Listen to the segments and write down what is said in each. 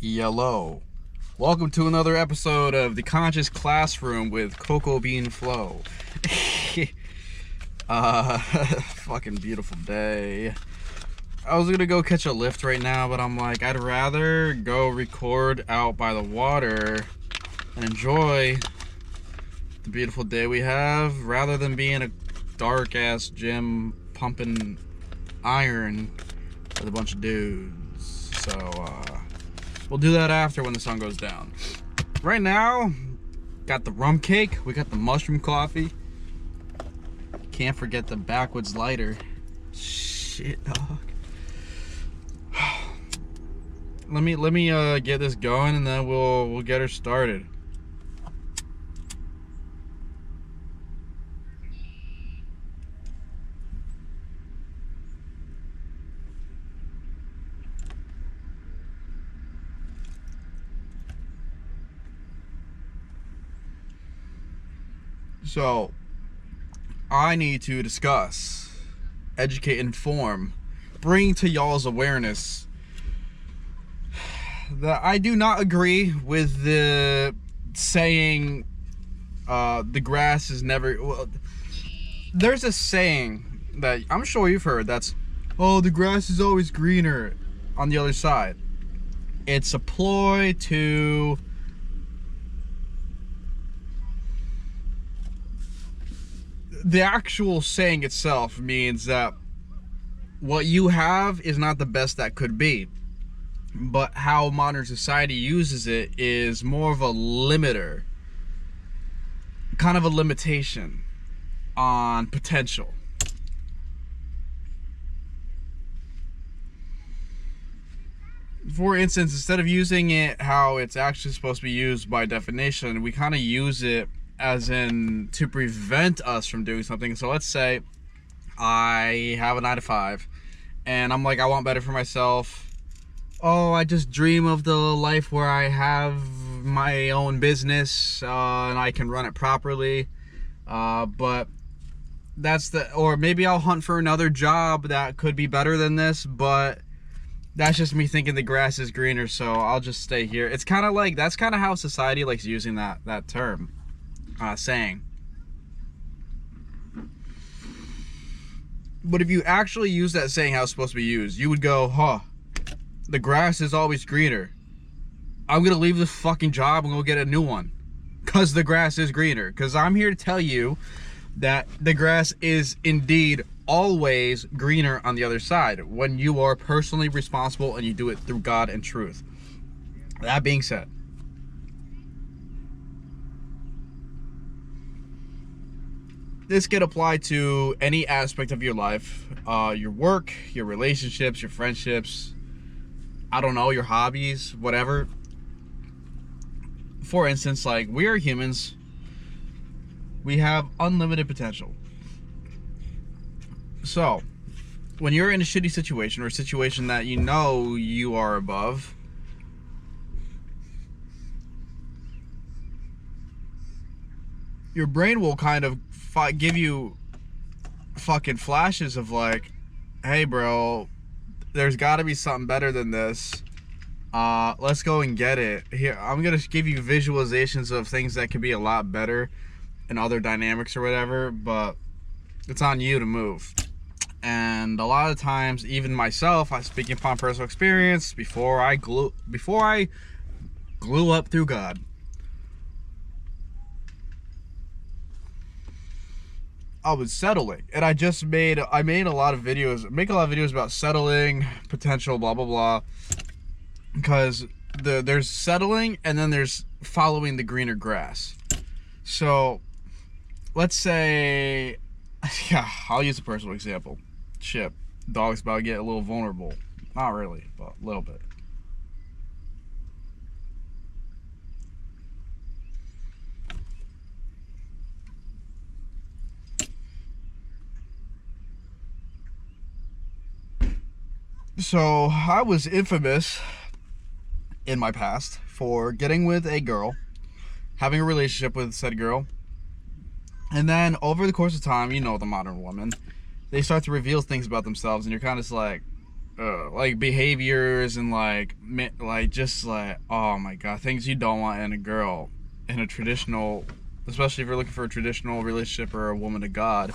Yellow. Welcome to another episode of the Conscious Classroom with Cocoa Bean Flow. Fucking beautiful day. I was gonna go catch a lift right now, but I'm like, I'd rather go record out by the water and enjoy the beautiful day we have rather than be in a dark ass gym pumping iron with a bunch of dudes. So we'll do that after when the sun goes down. Right now, got the rum cake, we got the mushroom coffee. Can't forget the backwoods lighter. Shit, dog. Let me get this going and then we'll get her started. So, I need to discuss, educate, inform, bring to y'all's awareness that I do not agree with the saying, the grass is never, well, there's a saying that I'm sure you've heard that's, oh, the grass is always greener on the other side. It's a ploy to the actual saying itself means that what you have is not the best that could be, but how modern society uses it is more of a limiter, kind of a limitation on potential. For instance, instead of using it how it's actually supposed to be used by definition, we kind of use it as in to prevent us from doing something. So let's say I have a 9-to-5 and I'm like, I want better for myself. Oh, I just dream of the life where I have my own business and I can run it properly. But that's or maybe I'll hunt for another job that could be better than this, but that's just me thinking the grass is greener, so I'll just stay here. It's kind of like, that's kind of how society likes using that term. Saying. But if you actually use that saying how it's supposed to be used, you would go, huh, the grass is always greener. I'm gonna leave this fucking job and go get a new one because the grass is greener. Because I'm here to tell you that the grass is indeed always greener on the other side when you are personally responsible and you do it through God and truth. That being said, this can apply to any aspect of your life, your work, your relationships, your friendships, I don't know, your hobbies, whatever. For instance, like, we are humans. We have unlimited potential. So, when you're in a shitty situation or a situation that you know you are above, your brain will kind of give you fucking flashes of like, hey bro, there's got to be something better than this. Let's go and get it. Here, I'm gonna give you visualizations of things that could be a lot better and other dynamics or whatever, but it's on you to move. And a lot of times, even myself, I'm speaking upon personal experience, before I glue up through God, I was settling, and I made a lot of videos, about settling, potential, blah blah blah, because there's settling and then there's following the greener grass. So let's say, yeah, I'll use a personal example. Shit, dog's about to get a little vulnerable. Not really, but a little bit. So I was infamous in my past for getting with a girl, having a relationship with said girl, and then over the course of time, you know, the modern woman, they start to reveal things about themselves, and you're kind of just like, like behaviors and like just like, oh my god, things you don't want in a girl in a traditional, especially if you're looking for a traditional relationship or a woman of God.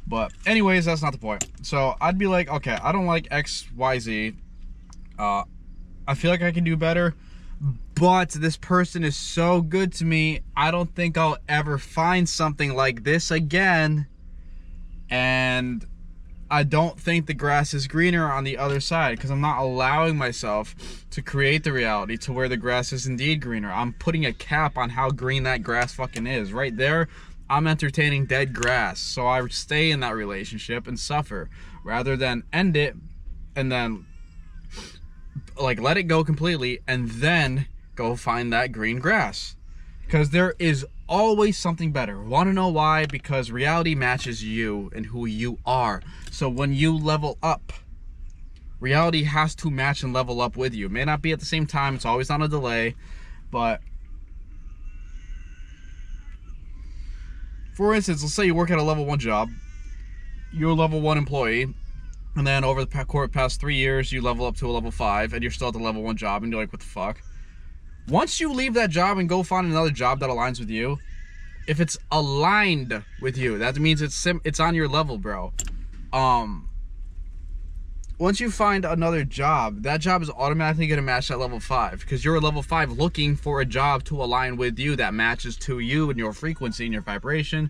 But anyways, that's not the point. So I'd be like, okay, I don't like XYZ. I feel like I can do better, but this person is so good to me, I don't think I'll ever find something like this again. And I don't think the grass is greener on the other side, because I'm not allowing myself to create the reality to where the grass is indeed greener. I'm putting a cap on how green that grass fucking is. Right there, I'm entertaining dead grass. So I stay in that relationship and suffer rather than end it and then like let it go completely and then go find that green grass. Because there is always something better. Want to know why? Because reality matches you and who you are. So when you level up, reality has to match and level up with you. It may not be at the same time. It's always on a delay. But for instance, let's say you work at a level 1 job. You're a level 1 employee. And then over the past 3 years, you level up to a level 5. And you're still at the level 1 job. And you're like, what the fuck? Once you leave that job and go find another job that aligns with you, if it's aligned with you, that means it's on your level, bro. Once you find another job, that job is automatically going to match that level 5, because you're a level 5 looking for a job to align with you that matches to you and your frequency and your vibration.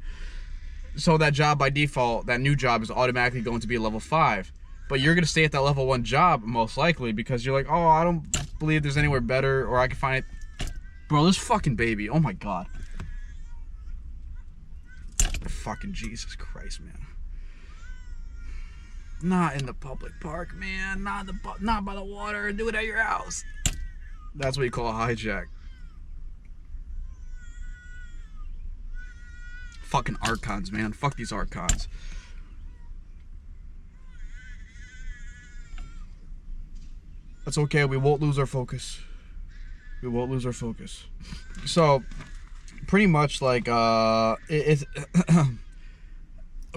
So that job by default, that new job is automatically going to be a level 5. But you're going to stay at that level 1 job most likely because you're like, oh, I don't believe there's anywhere better or I can find it. Bro, this fucking baby, oh my god. Fucking Jesus Christ, man. Not in the public park, man. Not by the water. Do it at your house. That's what you call a hijack. Fucking archons, man. Fuck these archons. That's okay. We won't lose our focus. We won't lose our focus. So, pretty much like it's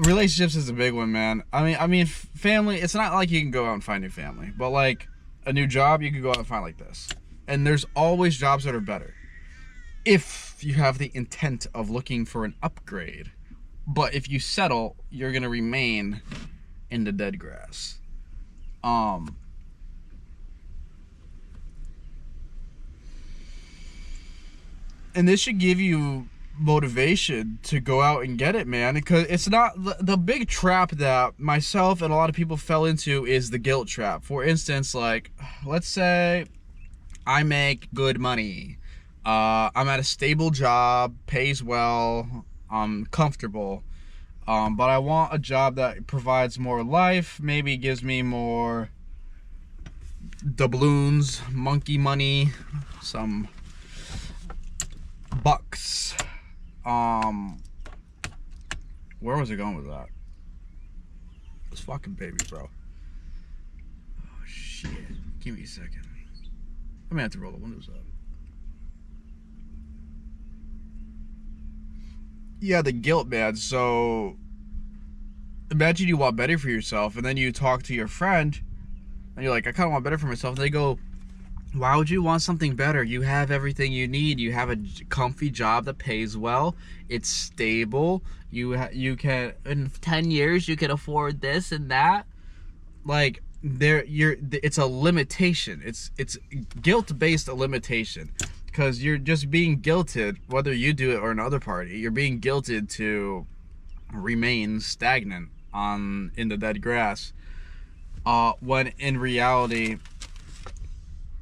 relationships is a big one, man. I mean, family. It's not like you can go out and find new family, but like a new job, you can go out and find like this. And there's always jobs that are better if you have the intent of looking for an upgrade. But if you settle, you're gonna remain in the dead grass. And this should give you motivation to go out and get it, man, because it's not the big trap that myself and a lot of people fell into is the guilt trap. For instance, like, let's say I make good money. I'm at a stable job, pays well, I'm comfortable, but I want a job that provides more life, maybe gives me more doubloons, monkey money, some bucks. Where was I going with that? This fucking baby, bro. Oh shit. Give me a second. I'm gonna have to roll the windows up. Yeah, the guilt, man. So imagine you want better for yourself, and then you talk to your friend, and you're like, I kind of want better for myself. And they go, why would you want something better? You have everything you need. You have a comfy job that pays well. It's stable. You can, in 10 years you can afford this and that. Like, it's a limitation. It's guilt-based a limitation, because you're just being guilted, whether you do it or another party. You're being guilted to remain stagnant in the dead grass. When in reality,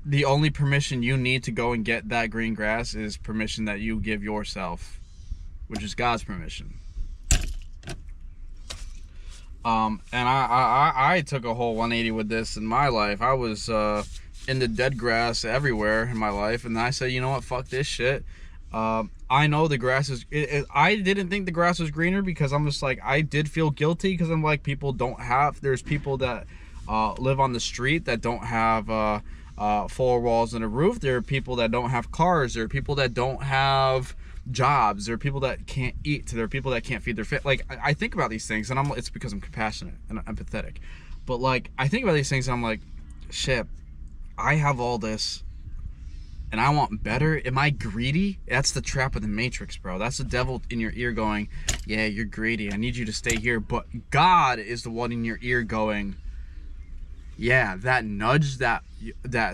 the only permission you need to go and get that green grass is permission that you give yourself, which is God's permission. And I took a whole 180 with this in my life. I was in the dead grass everywhere in my life, and I said, you know what, fuck this shit. I know the grass is I didn't think the grass was greener, because I'm just like, I did feel guilty, because I'm like, there's people that live on the street that don't have 4 walls and a roof. There are people that don't have cars. There are people that don't have jobs. There are people that can't eat. There are people that can't feed their family. Like, I think about these things, and it's because I'm compassionate and empathetic. But like, I think about these things, and I'm like, shit, I have all this and I want better. Am I greedy? That's the trap of the Matrix, bro. That's the devil in your ear going, yeah, you're greedy. I need you to stay here. But God is the one in your ear going, yeah, that nudge that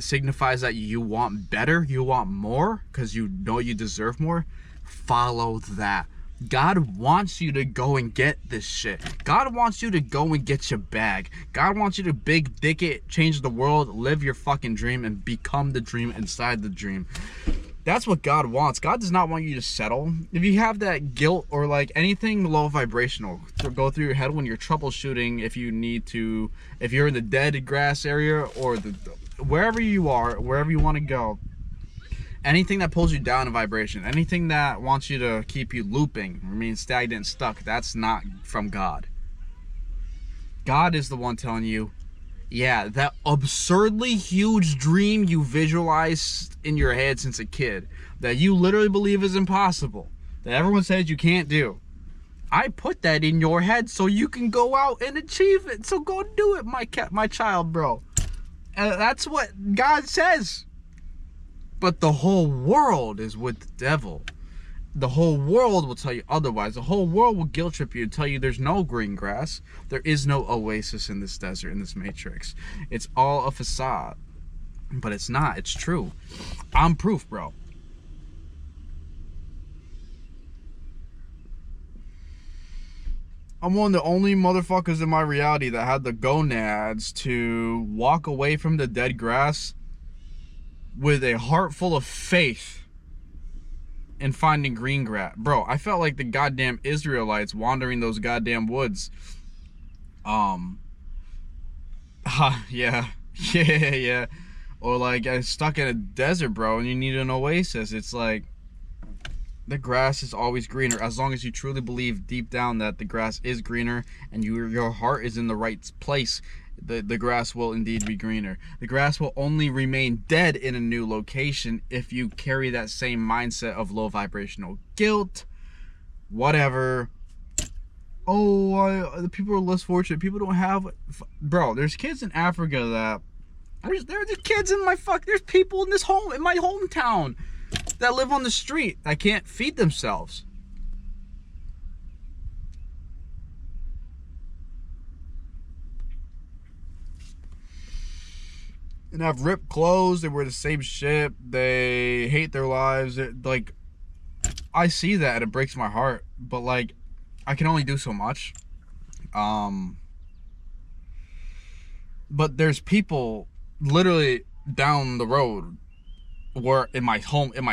signifies that you want better, you want more, because you know you deserve more. Follow that. God wants you to go and get this shit. God wants you to go and get your bag. God wants you to big dick it, change the world, live your fucking dream, and become the dream inside the dream. That's what God wants. God does not want you to settle. If you have that guilt or like anything low vibrational to go through your head when you're troubleshooting, if you need to, if you're in the dead grass area or wherever you are, wherever you want to go, anything that pulls you down in vibration, anything that wants you to keep you looping, remain stagnant and stuck, that's not from God. God is the one telling you, yeah, that absurdly huge dream you visualized in your head since a kid, that you literally believe is impossible, that everyone says you can't do, I put that in your head so you can go out and achieve it. So go do it, my child, bro. That's what God says. But the whole world is with the devil. The whole world will tell you otherwise. The whole world will guilt trip you and tell you there's no green grass. There is no oasis in this desert, in this matrix. It's all a facade. But it's not. It's true. I'm proof, bro. I'm one of the only motherfuckers in my reality that had the gonads to walk away from the dead grass with a heart full of faith in finding green grass. Bro, I felt like the goddamn Israelites wandering those goddamn woods. Yeah. Or like I stuck in a desert, bro, and you need an oasis. It's like the grass is always greener as long as you truly believe deep down that the grass is greener and your heart is in the right place. The grass will indeed be greener. The grass will only remain dead in a new location if you carry that same mindset of low vibrational guilt, whatever. Oh, the people are less fortunate. People don't have, bro. There's kids in Africa that there's kids in there's people in my hometown that live on the street that can't feed themselves. And have ripped clothes. They wear the same shit. They hate their lives. Like, I see that and it breaks my heart. But like, I can only do so much. But there's people literally down the road where in my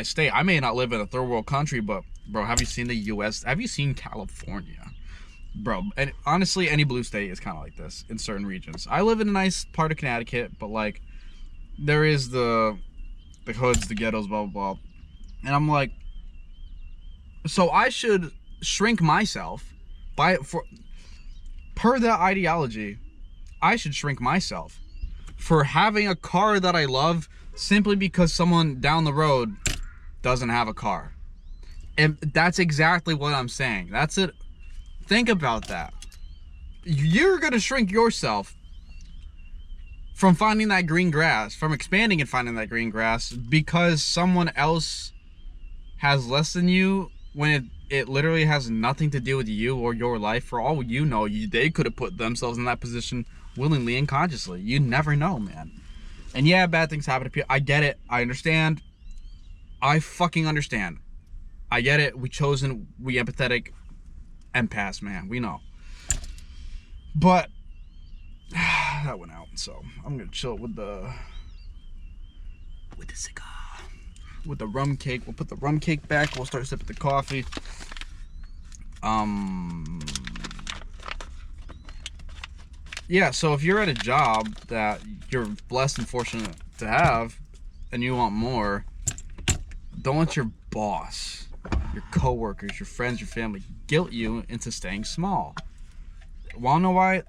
state. I may not live in a third world country, but bro, have you seen the U.S.? Have you seen California? Bro, and honestly, any blue state is kind of like this in certain regions. I live in a nice part of Connecticut, but like, there is the hoods, the ghettos, blah, blah, blah. And I'm like, so I should shrink myself per that ideology. I should shrink myself for having a car that I love simply because someone down the road doesn't have a car. And that's exactly what I'm saying. That's it. Think about that. You're going to shrink yourself from finding that green grass, from expanding and finding that green grass because someone else has less than you when it literally has nothing to do with you or your life. For all you know, they could have put themselves in that position willingly and consciously. You never know, man. And yeah, bad things happen to people. I get it. I understand. I fucking understand. I get it. We empathetic empaths, man. We know. But that went out, so I'm gonna chill with the cigar, with the rum cake. We'll put the rum cake back. We'll start sipping the coffee. Yeah, so if you're at a job that you're blessed and fortunate to have and you want more, don't let your boss, your coworkers, your friends, your family guilt you into staying small. Wanna know why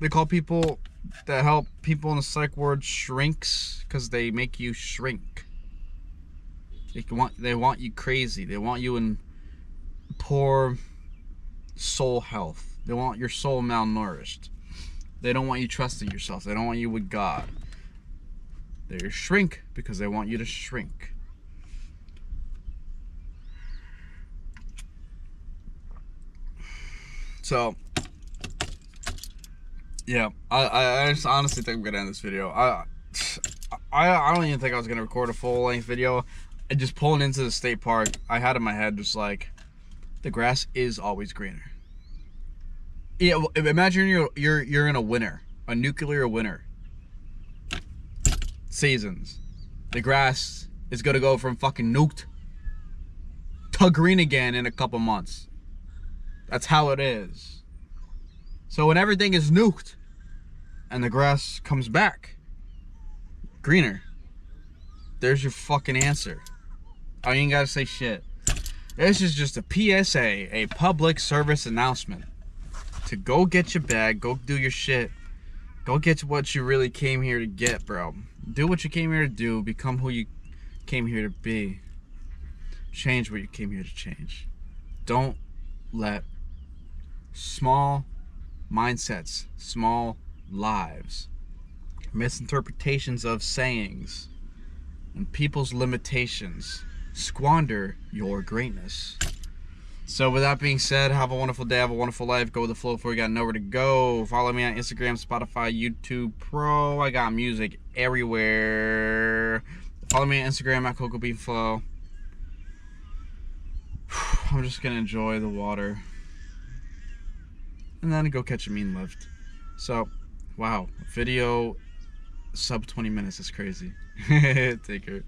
they call people that help people in the psych ward shrinks? Because they make you shrink. They want you crazy. They want you in poor soul health. They want your soul malnourished. They don't want you trusting yourself. They don't want you with God. They shrink because they want you to shrink. So, yeah, I just honestly think I'm gonna end this video. I don't even think I was gonna record a full-length video. And just pulling into the state park, I had in my head just like, the grass is always greener. Yeah, well, imagine you're in a winter, a nuclear winter. Seasons. The grass is gonna go from fucking nuked to green again in a couple months. That's how it is. So when everything is nuked and the grass comes back greener, there's your fucking answer. I ain't gotta say shit. This is just a PSA, a public service announcement. To go get your bag, go do your shit. Go get what you really came here to get, bro. Do what you came here to do. Become who you came here to be. Change what you came here to change. Don't let small mindsets, small lives, misinterpretations of sayings, and people's limitations squander your greatness. So with that being said, have a wonderful day, have a wonderful life, go with the flow before you got nowhere to go. Follow me on Instagram, Spotify, YouTube Pro. I got music everywhere. Follow me on Instagram at Cocoa Bean Flow. I'm just gonna enjoy the water and then go catch a mean lift. So, wow, video sub 20 minutes is crazy. Take care.